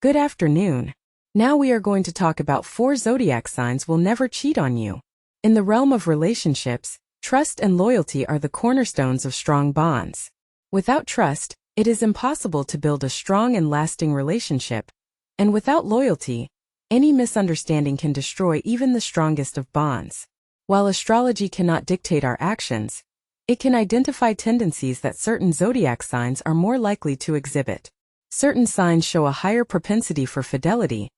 Good afternoon. Now we are going to talk about 4 zodiac signs will never cheat on you. In the realm of relationships, trust and loyalty are the cornerstones of strong bonds. Without trust, it is impossible to build a strong and lasting relationship, and without loyalty, any misunderstanding can destroy even the strongest of bonds. While astrology cannot dictate our actions, it can identify tendencies that certain zodiac signs are more likely to exhibit. Certain signs show a higher propensity for fidelity,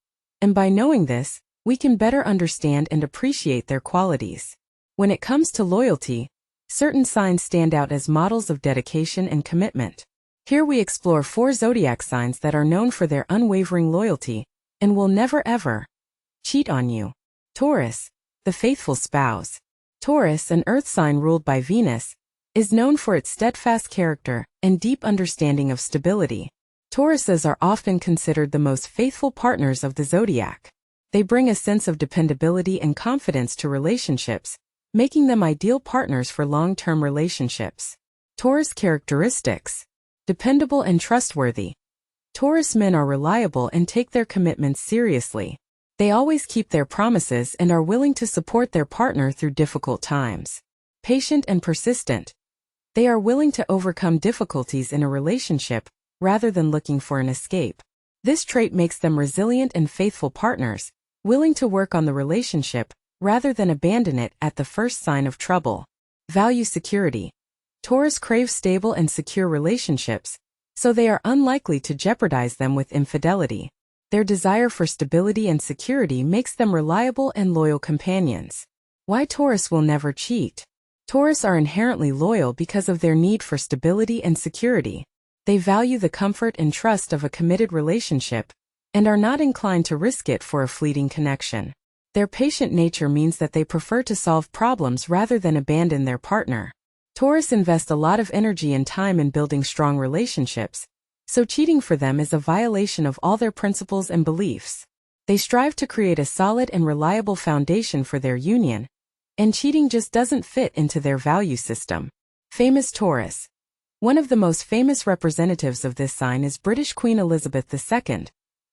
and by knowing this, we can better understand and appreciate their qualities. When it comes to loyalty, certain signs stand out as models of dedication and commitment. Here we explore 4 zodiac signs that are known for their unwavering loyalty and will never ever cheat on you. Taurus, the faithful spouse. Taurus, an earth sign ruled by Venus, is known for its steadfast character and deep understanding of stability. Tauruses are often considered the most faithful partners of the zodiac. They bring a sense of dependability and confidence to relationships, making them ideal partners for long-term relationships. Taurus characteristics: dependable and trustworthy. Taurus men are reliable and take their commitments seriously. They always keep their promises and are willing to support their partner through difficult times. Patient and persistent. They are willing to overcome difficulties in a relationship rather than looking for an escape. This trait makes them resilient and faithful partners, willing to work on the relationship rather than abandon it at the first sign of trouble. Value security. Taurus craves stable and secure relationships, so they are unlikely to jeopardize them with infidelity. Their desire for stability and security makes them reliable and loyal companions. Why Taurus will never cheat? Taurus are inherently loyal because of their need for stability and security. They value the comfort and trust of a committed relationship, and are not inclined to risk it for a fleeting connection. Their patient nature means that they prefer to solve problems rather than abandon their partner. Taurus invest a lot of energy and time in building strong relationships, so cheating for them is a violation of all their principles and beliefs. They strive to create a solid and reliable foundation for their union, and cheating just doesn't fit into their value system. Famous Taurus. One of the most famous representatives of this sign is British Queen Elizabeth II,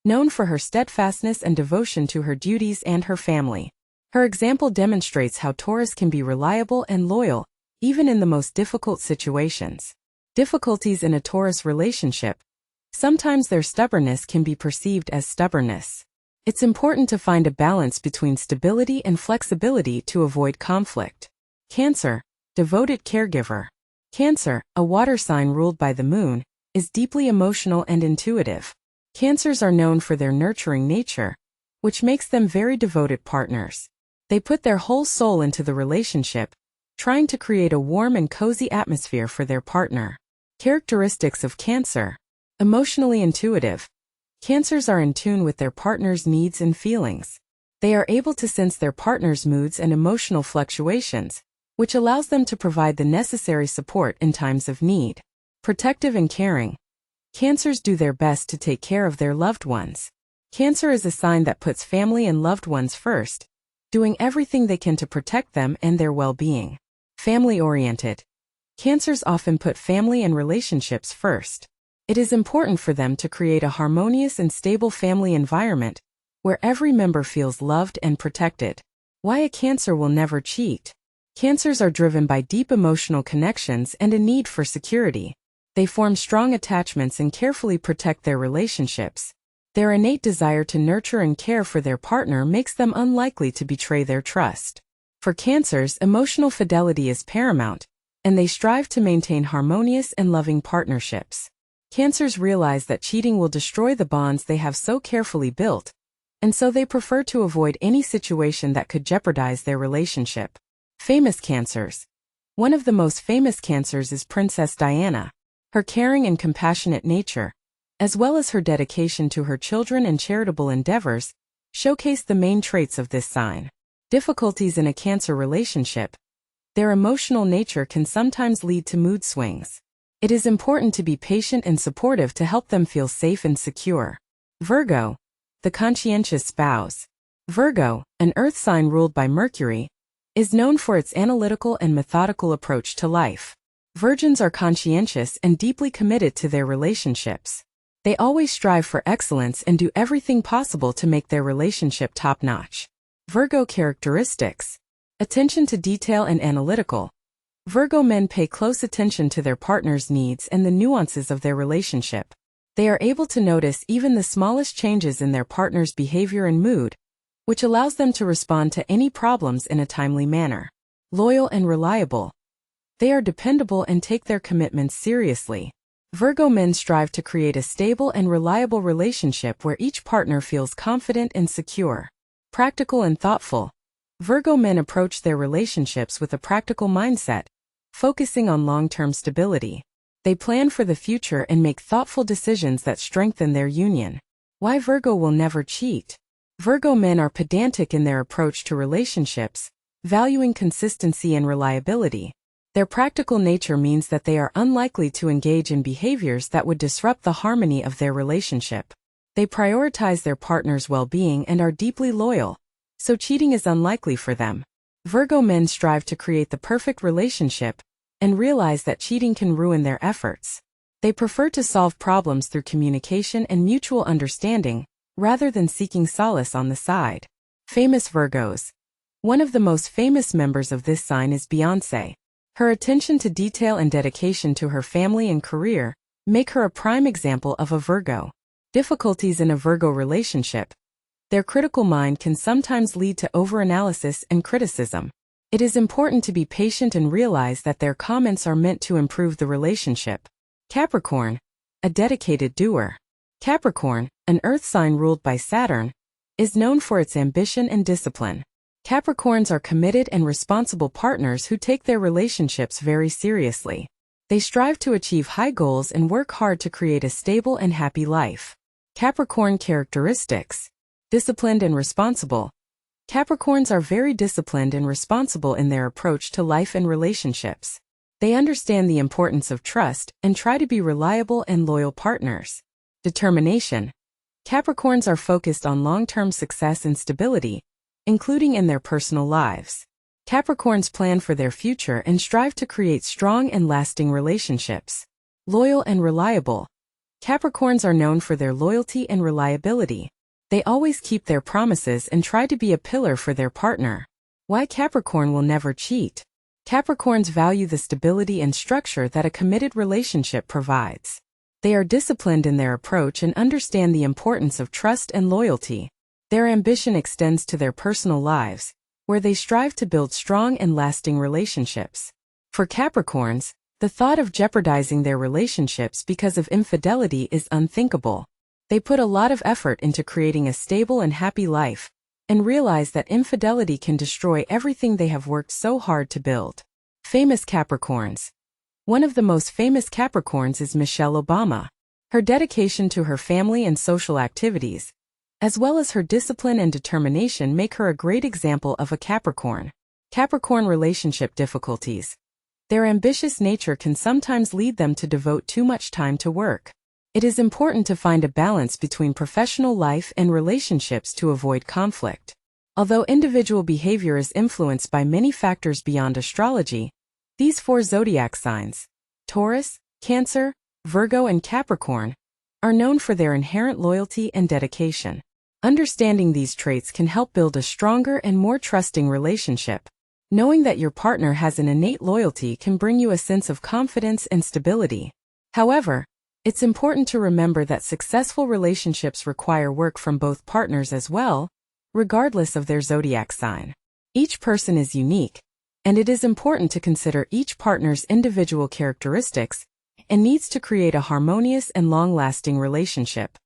known for her steadfastness and devotion to her duties and her family. Her example demonstrates how Taurus can be reliable and loyal, even in the most difficult situations. Difficulties in a Taurus relationship. Sometimes their stubbornness can be perceived as stubbornness. It's important to find a balance between stability and flexibility to avoid conflict. Cancer, devoted caregiver. Cancer, a water sign ruled by the moon, is deeply emotional and intuitive. Cancers are known for their nurturing nature, which makes them very devoted partners. They put their whole soul into the relationship, trying to create a warm and cozy atmosphere for their partner. Characteristics of Cancer. Emotionally intuitive. Cancers are in tune with their partner's needs and feelings. They are able to sense their partner's moods and emotional fluctuations, which allows them to provide the necessary support in times of need. Protective and caring. Cancers do their best to take care of their loved ones. Cancer is a sign that puts family and loved ones first, doing everything they can to protect them and their well-being. Family-oriented. Cancers often put family and relationships first. It is important for them to create a harmonious and stable family environment where every member feels loved and protected. Why a Cancer will never cheat? Cancers are driven by deep emotional connections and a need for security. They form strong attachments and carefully protect their relationships. Their innate desire to nurture and care for their partner makes them unlikely to betray their trust. For Cancers, emotional fidelity is paramount, and they strive to maintain harmonious and loving partnerships. Cancers realize that cheating will destroy the bonds they have so carefully built, and so they prefer to avoid any situation that could jeopardize their relationship. Famous Cancers. One of the most famous Cancers is Princess Diana. Her caring and compassionate nature, as well as her dedication to her children and charitable endeavors, showcase the main traits of this sign. Difficulties in a Cancer relationship. Their emotional nature can sometimes lead to mood swings. It is important to be patient and supportive to help them feel safe and secure. Virgo, the conscientious spouse. Virgo, an earth sign ruled by Mercury, is known for its analytical and methodical approach to life. Virgins are conscientious and deeply committed to their relationships. They always strive for excellence and do everything possible to make their relationship top-notch. Virgo characteristics. Attention to detail and analytical. Virgo men pay close attention to their partner's needs and the nuances of their relationship. They are able to notice even the smallest changes in their partner's behavior and mood, which allows them to respond to any problems in a timely manner. Loyal and reliable. They are dependable and take their commitments seriously. Virgo men strive to create a stable and reliable relationship where each partner feels confident and secure. Practical and thoughtful. Virgo men approach their relationships with a practical mindset, focusing on long-term stability. They plan for the future and make thoughtful decisions that strengthen their union. Why Virgo will never cheat. Virgo men are pedantic in their approach to relationships, valuing consistency and reliability. Their practical nature means that they are unlikely to engage in behaviors that would disrupt the harmony of their relationship. They prioritize their partner's well-being and are deeply loyal, so cheating is unlikely for them. Virgo men strive to create the perfect relationship and realize that cheating can ruin their efforts. They prefer to solve problems through communication and mutual understanding, rather than seeking solace on the side. Famous Virgos. One of the most famous members of this sign is Beyoncé. Her attention to detail and dedication to her family and career make her a prime example of a Virgo. Difficulties in a Virgo relationship. Their critical mind can sometimes lead to overanalysis and criticism. It is important to be patient and realize that their comments are meant to improve the relationship. Capricorn, a dedicated doer. Capricorn, an earth sign ruled by Saturn, is known for its ambition and discipline. Capricorns are committed and responsible partners who take their relationships very seriously. They strive to achieve high goals and work hard to create a stable and happy life. Capricorn characteristics. Disciplined and responsible. Capricorns are very disciplined and responsible in their approach to life and relationships. They understand the importance of trust and try to be reliable and loyal partners. Determination. Capricorns are focused on long-term success and stability, including in their personal lives. Capricorns plan for their future and strive to create strong and lasting relationships. Loyal and reliable. Capricorns are known for their loyalty and reliability. They always keep their promises and try to be a pillar for their partner. Why Capricorn will never cheat. Capricorns value the stability and structure that a committed relationship provides. They are disciplined in their approach and understand the importance of trust and loyalty. Their ambition extends to their personal lives, where they strive to build strong and lasting relationships. For Capricorns, the thought of jeopardizing their relationships because of infidelity is unthinkable. They put a lot of effort into creating a stable and happy life, and realize that infidelity can destroy everything they have worked so hard to build. Famous Capricorns. One of the most famous Capricorns is Michelle Obama. Her dedication to her family and social activities, as well as her discipline and determination, make her a great example of a Capricorn. Capricorn relationship difficulties. Their ambitious nature can sometimes lead them to devote too much time to work. It is important to find a balance between professional life and relationships to avoid conflict. Although individual behavior is influenced by many factors beyond astrology, these 4 zodiac signs, Taurus, Cancer, Virgo, and Capricorn, are known for their inherent loyalty and dedication. Understanding these traits can help build a stronger and more trusting relationship. Knowing that your partner has an innate loyalty can bring you a sense of confidence and stability. However, it's important to remember that successful relationships require work from both partners as well, regardless of their zodiac sign. Each person is unique, and it is important to consider each partner's individual characteristics and needs to create a harmonious and long-lasting relationship.